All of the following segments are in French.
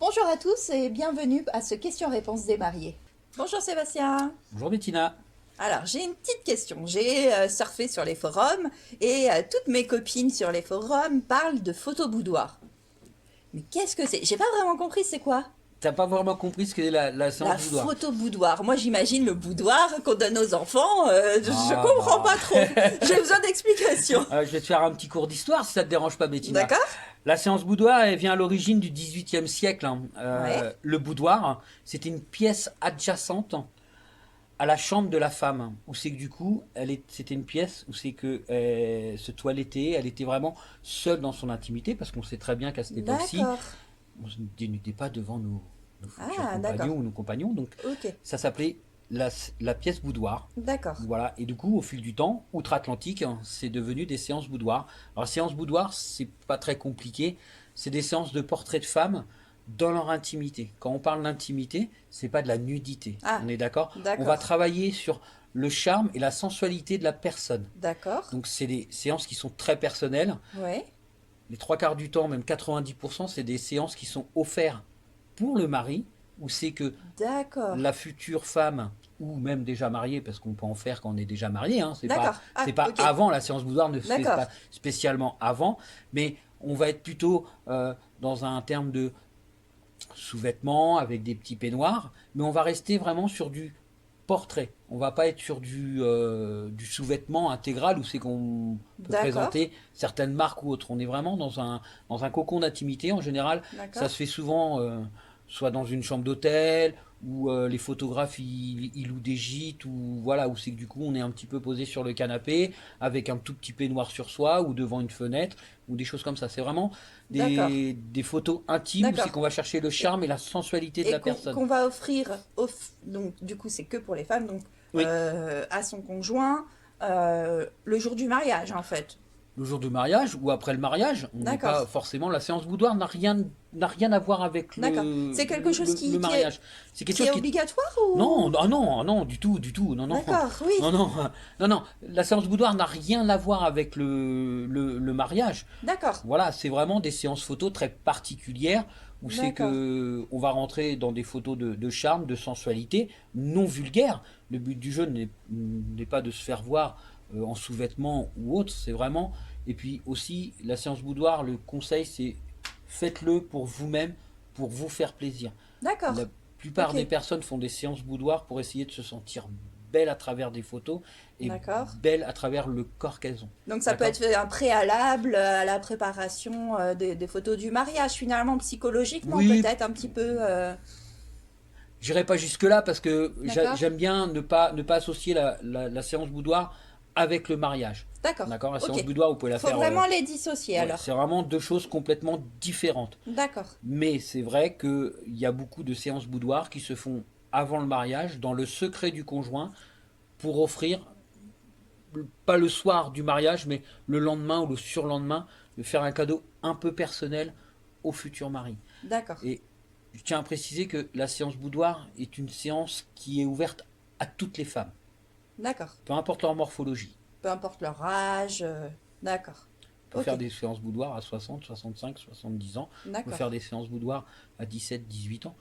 Bonjour à tous et bienvenue à ce question-réponse des mariés. Bonjour Sébastien. Bonjour Bettina. Alors j'ai une petite question. J'ai surfé sur les forums et toutes mes copines sur les forums parlent de photo boudoir. Mais qu'est-ce que c'est? J'ai pas vraiment compris c'est quoi? T'as pas vraiment compris ce qu'est la La séance boudoir. photo boudoir. Moi j'imagine le boudoir qu'on donne aux enfants. Je Ah comprends bah. pas trop. J'ai besoin d'explications. Je vais te faire un petit cours d'histoire si ça te dérange pas Bettina. D'accord? La séance boudoir, elle vient à l'origine du XVIIIe siècle, hein. Ouais. Le boudoir, c'était une pièce adjacente à la chambre de la femme. Où c'est que du coup, c'était une pièce où c'est que se toilettait, elle était vraiment seule dans son intimité, parce qu'on sait très bien qu'à cette époque-ci, D'accord. on ne se dénudait pas devant nos futurs Ah d'accord. compagnons ou nos compagnons. Donc Ok. ça s'appelait la pièce boudoir. D'accord. Voilà, et du coup, au fil du temps, outre-Atlantique, hein, c'est devenu des séances boudoir. Alors, séances boudoir, c'est pas très compliqué. C'est des séances de portraits de femmes dans leur intimité. Quand on parle d'intimité, c'est pas de la nudité. Ah On est d'accord? On va d'accord. travailler sur le charme et la sensualité de la personne. D'accord. Donc, c'est des séances qui sont très personnelles. Ouais. Les trois quarts du temps, même 90%, c'est des séances qui sont offertes pour le mari, où c'est que D'accord. la future femme ou même déjà mariée, parce qu'on peut en faire quand on est déjà marié, hein, D'accord. Ah, c'est pas ok. avant, la séance boudoir ne se fait D'accord. pas spécialement avant, mais on va être plutôt dans un terme de sous-vêtements avec des petits peignoirs, mais on va rester vraiment sur du portrait. On va pas être sur du sous-vêtement intégral où c'est qu'on peut D'accord. présenter certaines marques ou autres. On est vraiment dans un cocon d'intimité. En général, ça D'accord. se fait souvent soit dans une chambre d'hôtel où les photographes ils louent des gîtes ou voilà où c'est que du coup on est un petit peu posé sur le canapé avec un tout petit peignoir sur soi ou devant une fenêtre ou des choses comme ça. C'est vraiment D'accord. des photos intimes où c'est D'accord. qu'on va chercher le Et, charme et la sensualité de et la personne. qu'on va offrir, donc du coup c'est que pour les femmes, donc Oui. à son conjoint le jour du mariage en fait. Le jour du mariage ou après le mariage, on n'est D'accord. pas forcément. La séance boudoir n'a rien à voir avec D'accord. C'est quelque chose le mariage. C'est quelque qui chose est qui. obligatoire Non, ou... ah non, ah non, du tout, non, non, D'accord, oui. non, non, non, non. La séance boudoir n'a rien à voir avec le mariage. D'accord. Voilà, c'est vraiment des séances photos très particulières où c'est D'accord. que on va rentrer dans des photos de charme, de sensualité, non vulgaire. Le but du jeu n'est pas de se faire voir en sous-vêtements ou autre, c'est vraiment. Et puis aussi, la séance boudoir, le conseil, c'est faites-le pour vous-même, pour vous faire plaisir. La D'accord. plupart Ok. des personnes font des séances boudoir pour essayer de se sentir belle à travers des photos et D'accord. belle à travers le corps qu'elles ont. Donc ça peut D'accord? être un préalable à la préparation des photos du mariage, finalement, psychologiquement Oui, peut-être un petit peu. j'irai pas jusque-là parce que D'accord. j'aime bien ne pas associer la séance boudoir avec le mariage. D'accord. D'accord? La séance Ok. boudoir, vous pouvez la Faut faire. vraiment les dissocier Ouais, alors. c'est vraiment deux choses complètement différentes. D'accord. Mais c'est vrai qu'il y a beaucoup de séances boudoir qui se font avant le mariage, dans le secret du conjoint, pour offrir, pas le soir du mariage, mais le lendemain ou le surlendemain, de faire un cadeau un peu personnel au futur mari. D'accord. Et je tiens à préciser que la séance boudoir est une séance qui est ouverte à toutes les femmes, D'accord. peu importe leur morphologie. Peu importe leur âge. D'accord. On peut Ok. faire des séances boudoir à 60, 65, 70 ans. On peut faire D'accord. des séances boudoir à 17, 18 ans.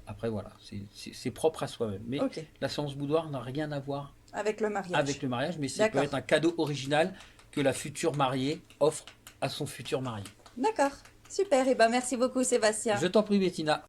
Après, voilà, c'est propre à soi-même. Mais Ok. la séance boudoir n'a rien à voir Avec le avec mariage. le mariage, mais ça peut être D'accord. un cadeau original que la future mariée offre à son futur mari. D'accord. Super. Et ben merci beaucoup Sébastien. Je t'en prie, Bettina.